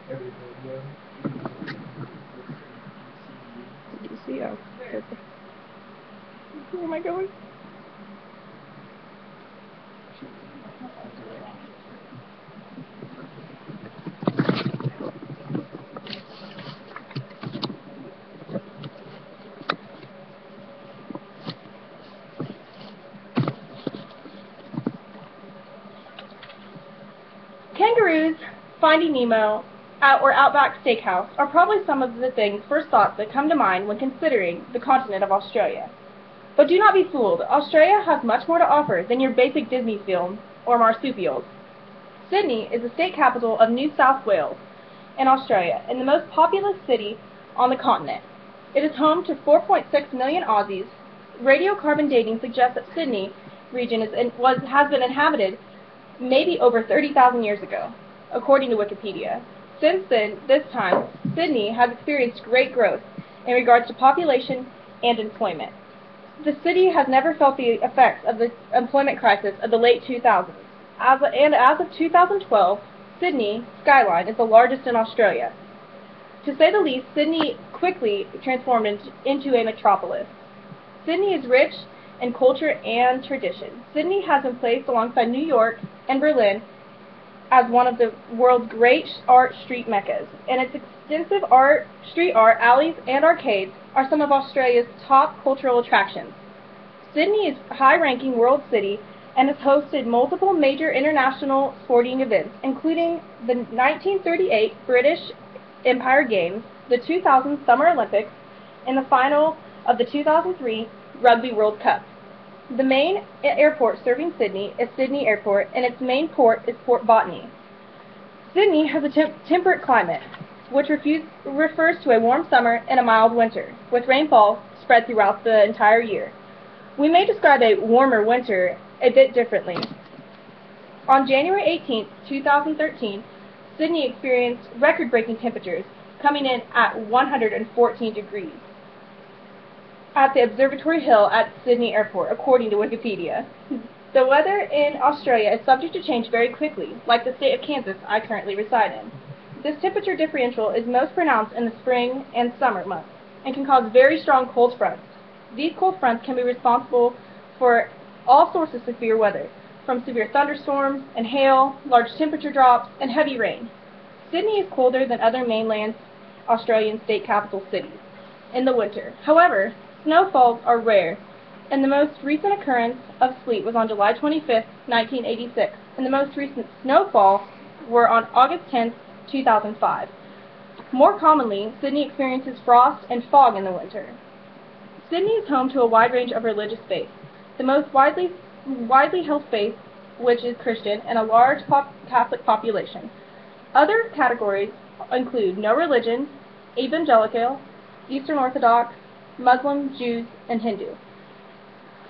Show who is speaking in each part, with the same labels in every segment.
Speaker 1: DC, oh, perfect. Where am I going? Kangaroos, Finding Nemo, or Outback Steakhouse are probably some of the things first thoughts that come to mind when considering the continent of Australia. But do not be fooled, Australia has much more to offer than your basic Disney film or marsupials. Sydney is the state capital of New South Wales in Australia and the most populous city on the continent. It is home to 4.6 million Aussies. Radiocarbon dating suggests that Sydney region has been inhabited maybe over 30,000 years ago, according to Wikipedia. Since then, this time, Sydney has experienced great growth in regards to population and employment. The city has never felt the effects of the employment crisis of the late 2000s. As of 2012, Sydney skyline is the largest in Australia. To say the least, Sydney quickly transformed into a metropolis. Sydney is rich in culture and tradition. Sydney has been placed alongside New York and Berlin as one of the world's great art street meccas, and its extensive street art alleys and arcades are some of Australia's top cultural attractions. Sydney is a high-ranking world city and has hosted multiple major international sporting events, including the 1938 British Empire Games, the 2000 Summer Olympics, and the final of the 2003 Rugby World Cup. The main airport serving Sydney is Sydney Airport, and its main port is Port Botany. Sydney has a temperate climate, which refers to a warm summer and a mild winter, with rainfall spread throughout the entire year. We may describe a warmer winter a bit differently. On January 18, 2013, Sydney experienced record-breaking temperatures, coming in at 114 degrees at the Observatory Hill at Sydney Airport, according to Wikipedia. The weather in Australia is subject to change very quickly, like the state of Kansas I currently reside in. This temperature differential is most pronounced in the spring and summer months, and can cause very strong cold fronts. These cold fronts can be responsible for all sorts of severe weather, from severe thunderstorms and hail, large temperature drops, and heavy rain. Sydney is colder than other mainland Australian state capital cities in the winter. However, snowfalls are rare, and the most recent occurrence of sleet was on July 25, 1986, and the most recent snowfall were on August 10, 2005. More commonly, Sydney experiences frost and fog in the winter. Sydney is home to a wide range of religious faiths. The most widely held faith, which is Christian, and a large Catholic population. Other categories include no religion, evangelical, Eastern Orthodox, Muslim, Jews, and Hindu.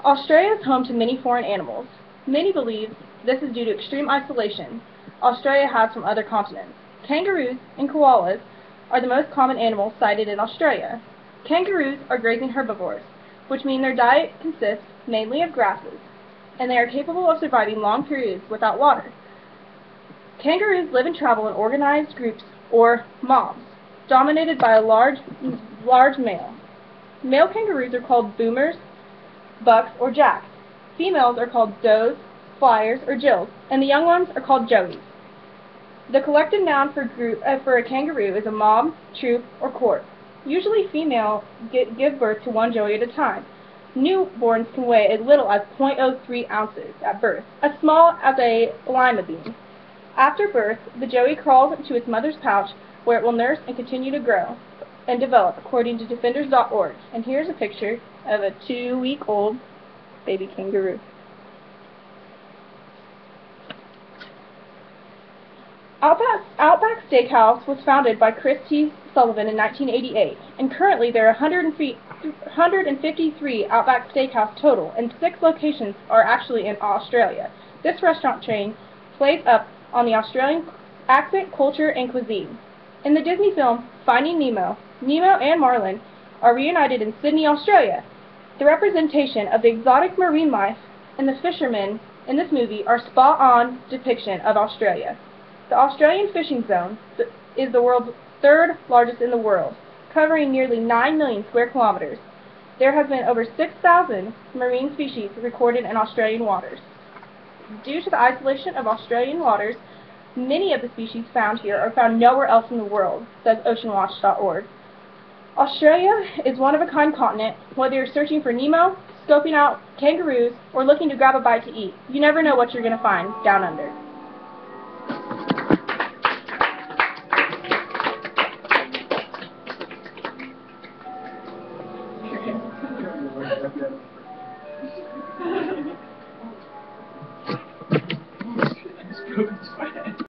Speaker 1: Australia is home to many foreign animals. Many believe this is due to extreme isolation Australia has from other continents. Kangaroos and koalas are the most common animals sighted in Australia. Kangaroos are grazing herbivores, which mean their diet consists mainly of grasses, and they are capable of surviving long periods without water. Kangaroos live and travel in organized groups, or mobs, dominated by a large male. Male kangaroos are called boomers, bucks, or jacks. Females are called does, flyers, or jills, and the young ones are called joeys. The collective noun for a kangaroo is a mob, troop, or court. Usually females give birth to one joey at a time. Newborns can weigh as little as 0.03 ounces at birth, as small as a lima bean. After birth, the joey crawls into its mother's pouch, where it will nurse and continue to grow and develop, according to Defenders.org. And here's a picture of a 2-week-old baby kangaroo. Outback Steakhouse was founded by Chris T. Sullivan in 1988, and currently there are 153 Outback Steakhouse total, and 6 locations are actually in Australia. This restaurant chain plays up on the Australian accent, culture, and cuisine. In the Disney film Finding Nemo, Nemo and Marlin are reunited in Sydney, Australia. The representation of the exotic marine life and the fishermen in this movie are spot-on depiction of Australia. The Australian fishing zone is the world's third largest in the world, covering nearly 9 million square kilometers. There have been over 6,000 marine species recorded in Australian waters. Due to the isolation of Australian waters, many of the species found here are found nowhere else in the world, says oceanwatch.org. Australia is one-of-a-kind continent. Whether you're searching for Nemo, scoping out kangaroos, or looking to grab a bite to eat, you never know what you're going to find down under.